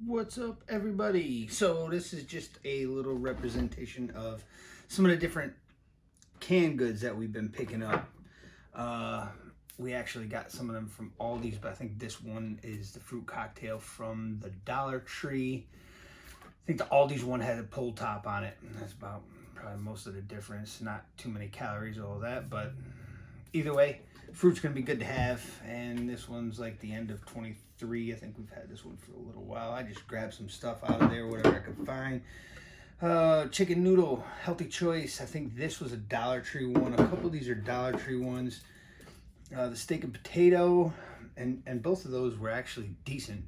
What's up, everybody? So this is just a little representation of some of the different canned goods that we've been picking up. We actually got some of them from Aldi's, but I think this one is the fruit cocktail from the Dollar Tree. I think the Aldi's one had a pull top on it. That's about probably most of the difference. Not too many calories, all that, but either way, fruit's gonna be good to have. And this one's like the end of 23. I think we've had this one for a little while. I just grabbed some stuff out of there, whatever I could find. Chicken noodle, healthy choice. I think this was a Dollar Tree one. A couple of these are Dollar Tree ones. The steak and potato, and both of those were actually decent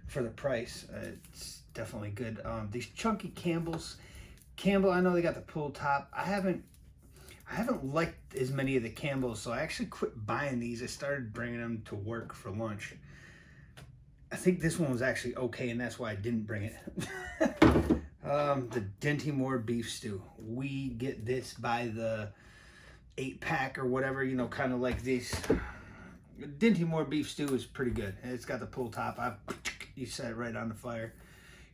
for the price. It's definitely good. These chunky Campbell, I know they got the pull top. I haven't liked as many of the Campbells, so I actually quit buying these. I started bringing them to work for lunch. I think this one was actually okay, and that's why I didn't bring it. The Dinty Moore beef stew. We get this by the 8-pack or whatever, you know, kind of like this. Dinty Moore beef stew is pretty good. It's got the pull top. You set it right on the fire.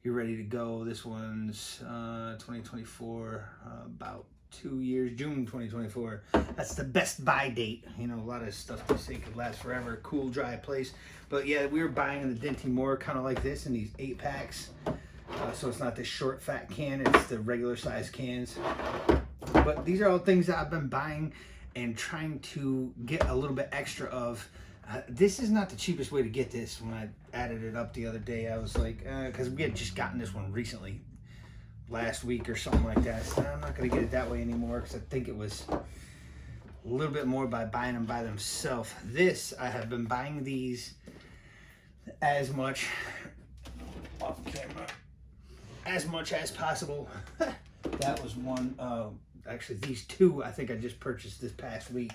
You're ready to go. This one's 2024, about 2 years, June 2024. That's the best buy date. You know, a lot of stuff they say could last forever. Cool, dry place. But yeah, we were buying the Dinty Moore kind of like this in these 8-packs. So it's not this short, fat can. It's the regular size cans. But these are all things that I've been buying and trying to get a little bit extra of. This is not the cheapest way to get this. When I added it up the other day, I was like, because we had just gotten this one recently, last week or something like that. So I'm not going to get it that way anymore because I think it was a little bit more by buying them by themselves. This, I have been buying these as much off camera, as much as possible. That was one. Actually, these two I think I just purchased this past week,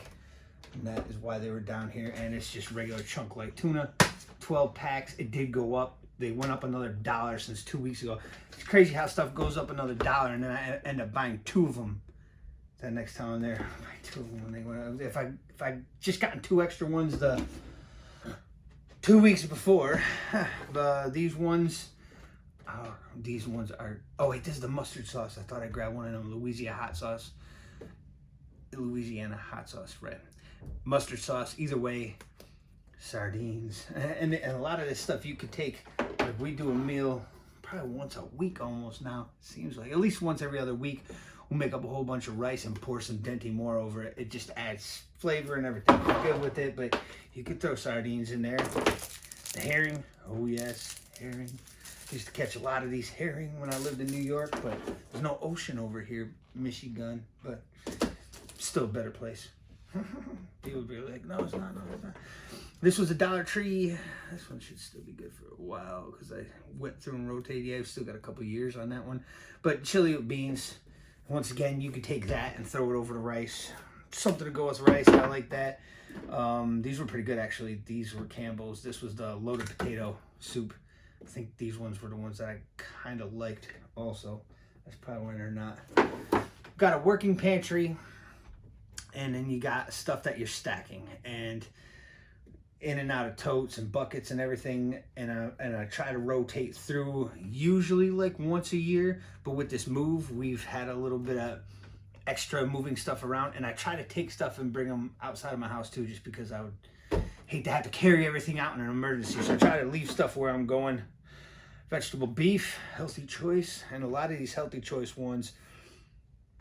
and that is why they were down here. And it's just regular chunk like tuna, 12 packs. It did go up. They went up another $1 since 2 weeks ago. It's crazy how stuff goes up another $1, and then I end up buying 2 of them. That next time I'm there, I buy 2 of them when they went up. If I just gotten 2 extra ones the 2 weeks before, these ones are. Oh wait, this is the mustard sauce. I thought I grabbed one of them. Louisiana hot sauce, right? Mustard sauce. Either way. Sardines and a lot of this stuff you could take. Like we do a meal probably once a week almost now. Seems like at least once every other week. We'll make up a whole bunch of rice and pour some Dentimore over it. It just adds flavor and everything. Good with it, but you could throw sardines in there. The herring, oh yes, herring. Used to catch a lot of these herring when I lived in New York, but there's no ocean over here, Michigan, but still a better place. People would be like, no, it's not, no, it's not. This was a Dollar Tree. This one should still be good for a while because I went through and rotated. Yeah, I've still got a couple years on that one. But chili with beans. Once again, you could take that and throw it over the rice. Something to go with rice. I like that. These were pretty good, actually. These were Campbell's. This was the loaded potato soup. I think these ones were the ones that I kind of liked also. That's probably why they're not. Got a working pantry. And then you got stuff that you're stacking and in and out of totes and buckets and everything. And I try to rotate through usually like once a year. But with this move, we've had a little bit of extra moving stuff around. And I try to take stuff and bring them outside of my house too, just because I would hate to have to carry everything out in an emergency. So I try to leave stuff where I'm going. Vegetable beef, healthy choice. And a lot of these healthy choice ones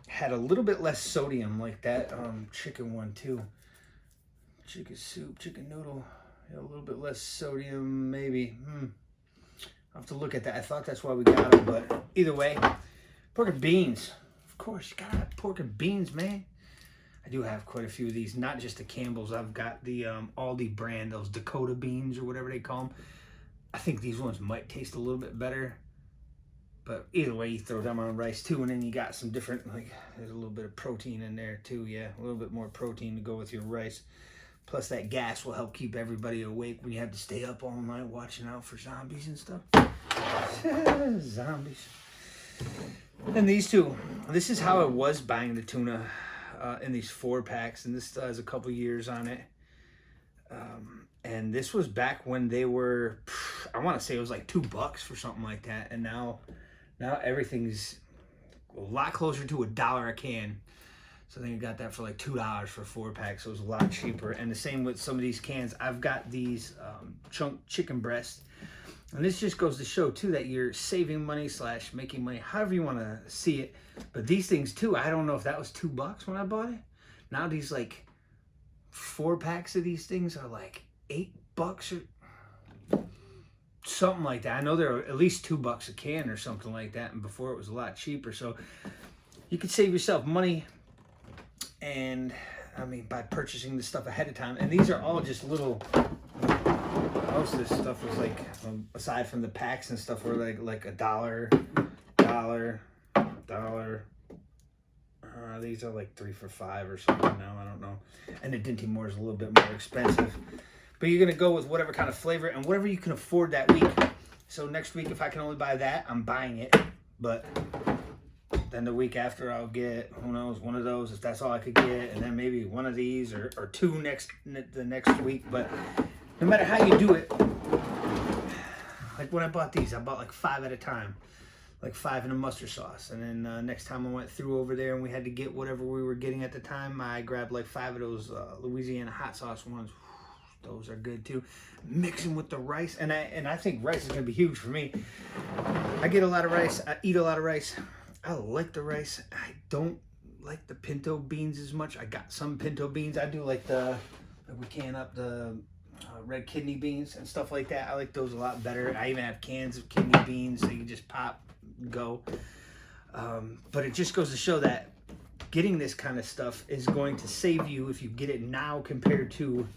had a little bit less sodium, like that chicken one too. Chicken soup, chicken noodle, a little bit less sodium, maybe. I'll have to look at that. I thought that's why we got them, but either way, pork and beans. Of course, you gotta have pork and beans, man. I do have quite a few of these, not just the Campbell's. I've got the Aldi brand, those Dakota beans or whatever they call them. I think these ones might taste a little bit better. But either way, you throw them on rice too, and then you got some different, like, there's a little bit of protein in there too, yeah. A little bit more protein to go with your rice. Plus that gas will help keep everybody awake when you have to stay up all night watching out for zombies and stuff. Zombies. And these two, this is how I was buying the tuna in these 4-packs, and this has a couple years on it. And this was back when they were, I want to say it was like $2 for something like that. And now everything's a lot closer to $1 a can. So I think I got that for like $2 for 4-pack. So it was a lot cheaper. And the same with some of these cans. I've got these chunk chicken breasts. And this just goes to show too that you're saving money / making money, however you want to see it. But these things too, I don't know if that was $2 when I bought it. Now these like 4-packs of these things are like $8 or something like that. I know they're at least $2 a can or something like that. And before it was a lot cheaper. So you could save yourself money. And I mean, by purchasing this stuff ahead of time. And these are all just little, most of this stuff was like, aside from the packs and stuff, were like $1, $1. These are like 3 for $5 or something now. I don't know. And the Dinty Moore is a little bit more expensive. But you're going to go with whatever kind of flavor and whatever you can afford that week. So next week, if I can only buy that, I'm buying it. But then the week after, I'll get, who knows, one of those if that's all I could get. And then maybe one of these or two the next week. But no matter how you do it, like when I bought these, I bought like 5 at a time. Like 5 in a mustard sauce. And then next time I went through over there and we had to get whatever we were getting at the time, I grabbed like 5 of those Louisiana hot sauce ones. Those are good too. Mixing with the rice. And I think rice is going to be huge for me. I get a lot of rice. I eat a lot of rice. I like the rice. I don't like the pinto beans as much. I got some pinto beans. I do like we can up the red kidney beans and stuff like that. I like those a lot better. I even have cans of kidney beans so you can just pop, go. But it just goes to show that getting this kind of stuff is going to save you if you get it now compared to,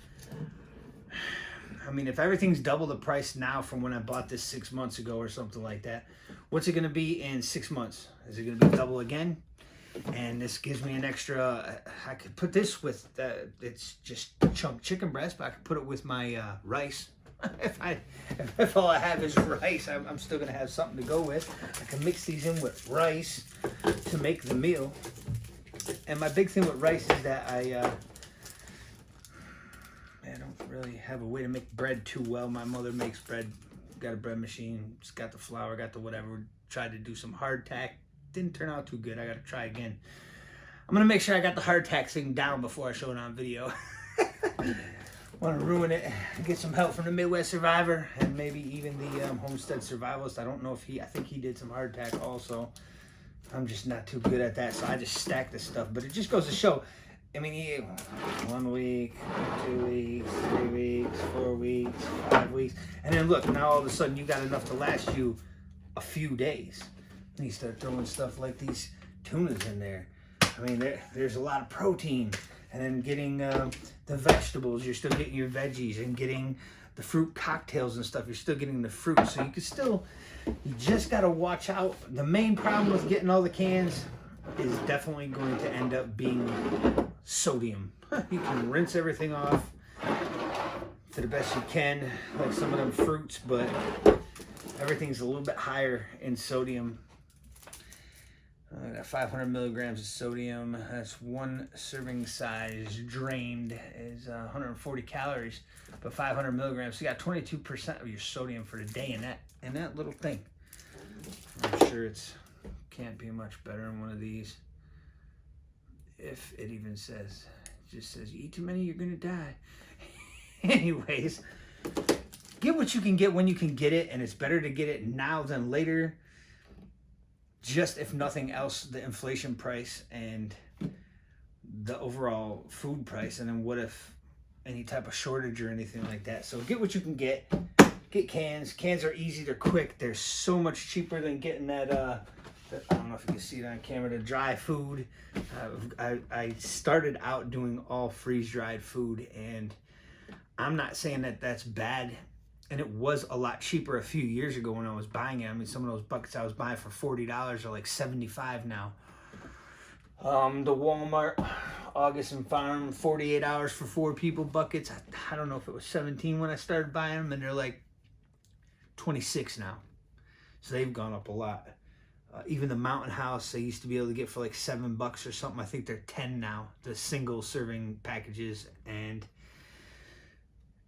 I mean, if everything's double the price now from when I bought this 6 months ago or something like that, what's it going to be in 6 months? Is it going to be double again? And this gives me an extra, I could put this with, it's just chunk chicken breast, but I could put it with my rice. if all I have is rice, I'm still going to have something to go with. I can mix these in with rice to make the meal. And my big thing with rice is that I don't really have a way to make bread too well. My mother makes bread, got a bread machine, it's got the flour, got the whatever. Tried to do some hardtack, didn't turn out too good. I got to try again. I'm going to make sure I got the hardtack thing down before I show it on video. Want to ruin it, get some help from the Midwest Survivor and maybe even the Homestead Survivalist. I don't know if I think he did some hardtack also. I'm just not too good at that, so I just stack this stuff. But it just goes to show, I mean, 1 week, 2 weeks, 3 weeks, 4 weeks, 5 weeks. And then look, now all of a sudden you got enough to last you a few days. And you start throwing stuff like these tunas in there. I mean, there's a lot of protein. And then getting the vegetables, you're still getting your veggies, and getting the fruit cocktails and stuff, you're still getting the fruit. So you can still, you just got to watch out. The main problem with getting all the cans is definitely going to end up being sodium. You can rinse everything off to the best you can, like some of them fruits, but everything's a little bit higher in sodium. I got 500 milligrams of sodium. That's 1 serving size. Drained is 140 calories, but 500 milligrams. So you got 22% of your sodium for the day in that little thing. I'm sure it's can't be much better in one of these. If it even says, it just says, you eat too many, you're gonna die. Anyways, get what you can get when you can get it, and it's better to get it now than later. Just if nothing else, the inflation price and the overall food price, and then what if any type of shortage or anything like that. So get what you can get. Get cans. Cans are easy, they're quick, they're so much cheaper than getting that I don't know if you can see it on camera, the dry food. I started out doing all freeze-dried food, and I'm not saying that that's bad. And it was a lot cheaper a few years ago when I was buying it. I mean, some of those buckets I was buying for $40 are like $75 now. The Walmart August and Farm 48 hours for 4 people buckets. I don't know if it was 17 when I started buying them, and they're like 26 now. So they've gone up a lot. Even the Mountain House, I used to be able to get for like $7 or something. I think they're 10 now, the single serving packages. And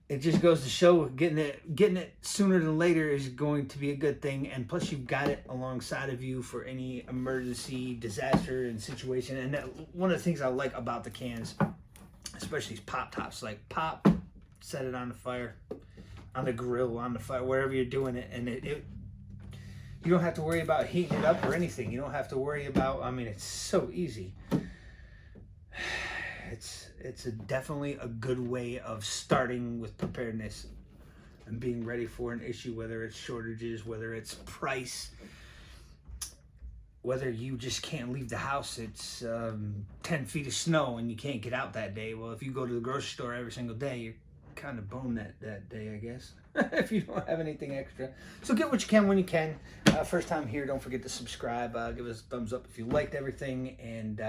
it just goes to show getting it sooner than later is going to be a good thing. And plus you've got it alongside of you for any emergency, disaster, and situation. And one of the things I like about the cans, especially these pop tops, like pop, set it on the fire, on the grill, on the fire, wherever you're doing it, and you don't have to worry about heating it up or anything. You don't have to worry about, I mean, it's so easy. It's definitely a good way of starting with preparedness and being ready for an issue, whether it's shortages, whether it's price, whether you just can't leave the house. It's 10 feet of snow and you can't get out that day. Well, if you go to the grocery store every single day, you're kind of boned that day, I guess, if you don't have anything extra. So get what you can when you can. First time here, don't forget to subscribe. Give us a thumbs up if you liked everything. And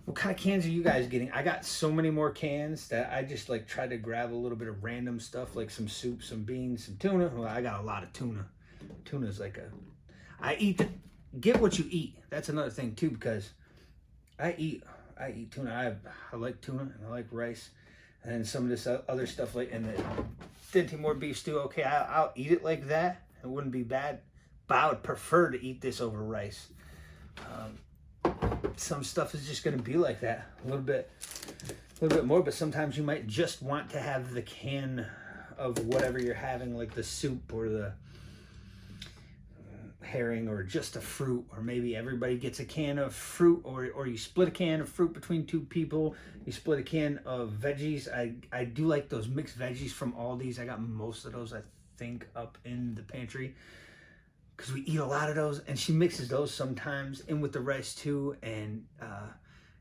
what kind of cans are you guys getting? I got so many more cans that I just like tried to grab a little bit of random stuff, like some soup, some beans, some tuna. Well, I got a lot of tuna. Tuna's like get what you eat. That's another thing too, because I eat tuna. I like tuna and I like rice. And some of this other stuff, like in the Dinty Moore beef stew, okay, I'll eat it like that. It wouldn't be bad, but I would prefer to eat this over rice. Some stuff is just going to be like that, a little bit more. But sometimes you might just want to have the can of whatever you're having, like the soup or the herring or just a fruit, or maybe everybody gets a can of fruit, or you split a can of fruit between two people. You split a can of veggies. I do like those mixed veggies from Aldi's. I got most of those, I think, up in the pantry because we eat a lot of those, and she mixes those sometimes in with the rice too. And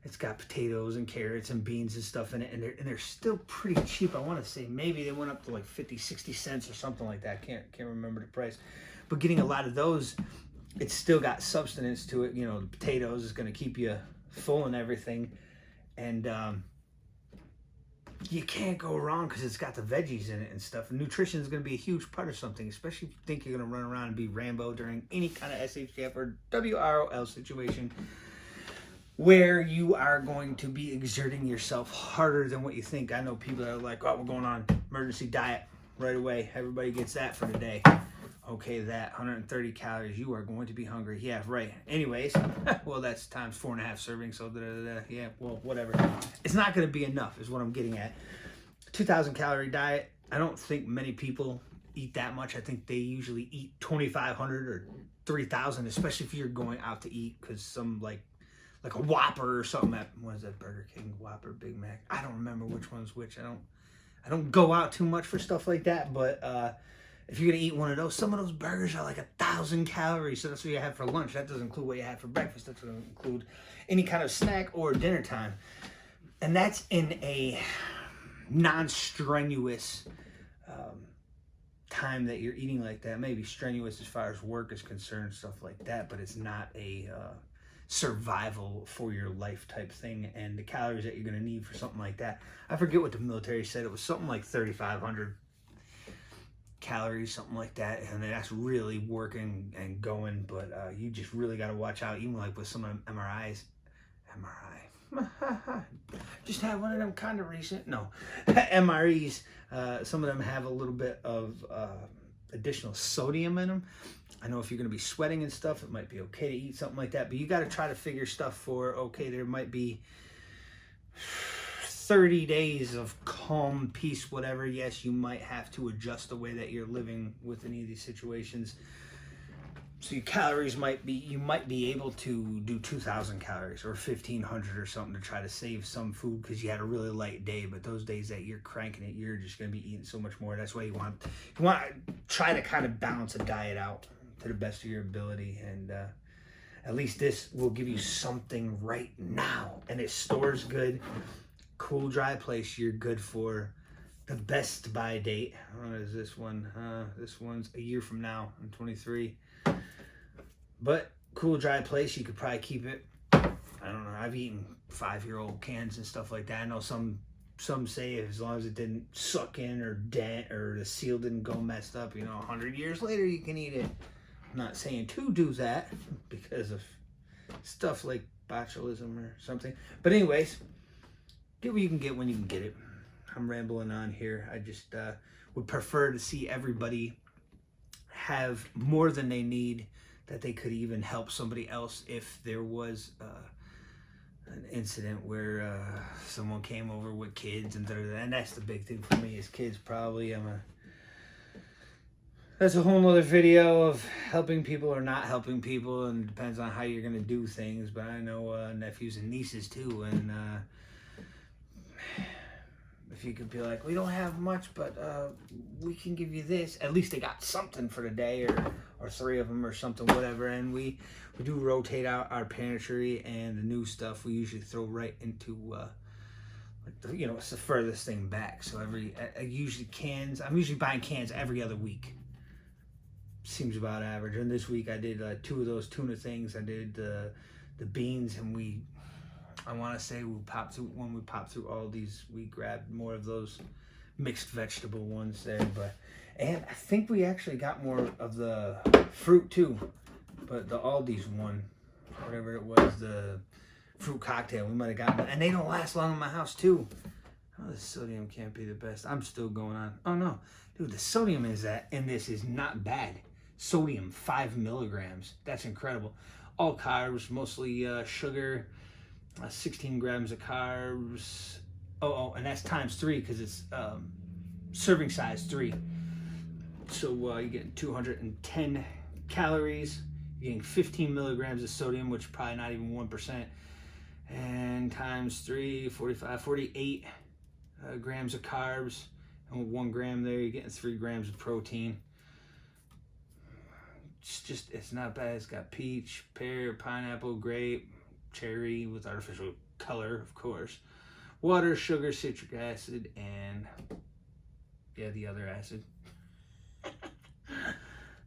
it's got potatoes and carrots and beans and stuff in it, and they're still pretty cheap. I want to say maybe they went up to like 50-60 cents or something like that. Can't remember the price. But getting a lot of those, it's still got substance to it. You know, the potatoes is going to keep you full and everything. And you can't go wrong because it's got the veggies in it and stuff. And nutrition is going to be a huge part of something, especially if you think you're going to run around and be Rambo during any kind of SHF or WROL situation where you are going to be exerting yourself harder than what you think. I know people that are like, oh, we're going on emergency diet right away. Everybody gets that for the day. Okay, that 130 calories, you are going to be hungry. Yeah, right. Anyways, well, that's times 4.5 servings. So, yeah, well, whatever. It's not going to be enough is what I'm getting at. 2,000 calorie diet, I don't think many people eat that much. I think they usually eat 2,500 or 3,000, especially if you're going out to eat, because some like a Whopper or something at, what is that, Burger King, Whopper, Big Mac? I don't remember which one's which. I don't go out too much for stuff like that, but if you're gonna eat one of those, some of those burgers are like 1,000 calories. So that's what you have for lunch. That doesn't include what you have for breakfast. That doesn't include any kind of snack or dinner time. And that's in a non-strenuous time that you're eating like that. Maybe strenuous as far as work is concerned, stuff like that. But it's not a survival for your life type thing. And the calories that you're gonna need for something like that, I forget what the military said. It was something like 3,500 calories, something like that, and that's really working and going. But you just really got to watch out, even like with some of them MRI just had one of them kind of recent. No, MREs, some of them have a little bit of additional sodium in them. I know if you're going to be sweating and stuff, it might be okay to eat something like that, but you got to try to figure stuff for, okay, there might be 30 days of calm, peace, whatever. Yes, you might have to adjust the way that you're living with any of these situations. So your calories you might be able to do 2,000 calories or 1,500 or something to try to save some food because you had a really light day. But those days that you're cranking it, you're just going to be eating so much more. That's why you want to try to kind of balance a diet out to the best of your ability. And at least this will give you something right now. And it stores good. Cool, dry place. You're good for the best buy date. What is this one? This one's a year from now, in 23. But cool, dry place. You could probably keep it. I don't know. I've eaten 5-year-old cans and stuff like that. I know some say as long as it didn't suck in or dent or the seal didn't go messed up, 100 years later you can eat it. I'm not saying to do that because of stuff like botulism or something. But anyways, get what you can get when you can get it. I'm rambling on here. I just would prefer to see everybody have more than they need, that they could even help somebody else if there was an incident where someone came over with kids and and that's the big thing for me is kids. Probably that's a whole nother video of helping people or not helping people, and it depends on how you're gonna do things. But I know nephews and nieces too, and if you could be like, we don't have much, but we can give you this. At least they got something for the day, or 3 of them or something, whatever. And we do rotate out our pantry, and the new stuff we usually throw right into, it's the furthest thing back. So I'm usually buying cans every other week. Seems about average. And this week I did 2 of those tuna things. I did the beans, and I want to say when we popped through all these, we grabbed more of those mixed vegetable ones there. And I think we actually got more of the fruit too. But the Aldi's one, whatever it was, the fruit cocktail, we might have gotten that. And they don't last long in my house too. Oh, the sodium can't be the best. I'm still going on. Oh no, dude, the sodium in this is not bad. Sodium, 5 milligrams. That's incredible. All carbs, mostly sugar. 16 grams of carbs. Oh, and that's times 3 because it's serving size 3. So you're getting 210 calories. You're getting 15 milligrams of sodium, which is probably not even 1%. And times 3, 48 grams of carbs. And with 1 gram there, you're getting 3 grams of protein. It's not bad. It's got peach, pear, pineapple, grape, cherry with artificial color, of course, water, sugar, citric acid, and the other acid.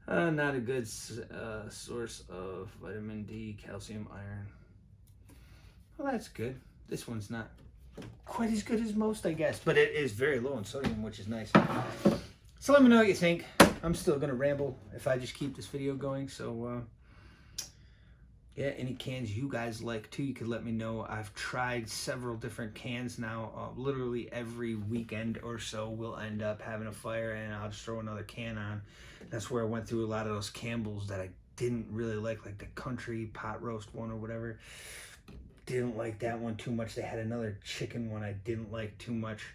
Not a good source of vitamin D, calcium, iron. Well, that's good. This one's not quite as good as most, I guess, but it is very low in sodium, which is nice. So let me know what you think. I'm still gonna ramble if I just keep this video going. So yeah, any cans you guys like too, you could let me know. I've tried several different cans now. Literally every weekend or so we'll end up having a fire and I'll just throw another can on. That's where I went through a lot of those Campbell's that I didn't really like the country pot roast one or whatever. Didn't like that one too much. They had another chicken one I didn't like too much.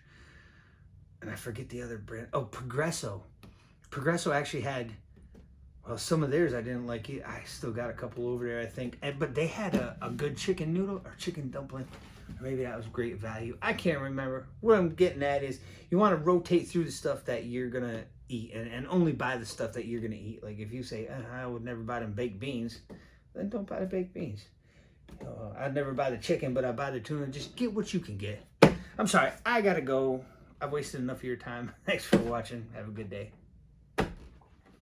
And I forget the other brand. Oh, Progresso. Progresso actually had, well, some of theirs I didn't like it. I still got a couple over there, I think. But they had a good chicken noodle or chicken dumpling. Or maybe that was great value. I can't remember. What I'm getting at is you want to rotate through the stuff that you're going to eat and only buy the stuff that you're going to eat. Like if you say, I would never buy them baked beans, then don't buy the baked beans. I'd never buy the chicken, but I buy the tuna. Just get what you can get. I'm sorry. I got to go. I've wasted enough of your time. Thanks for watching. Have a good day.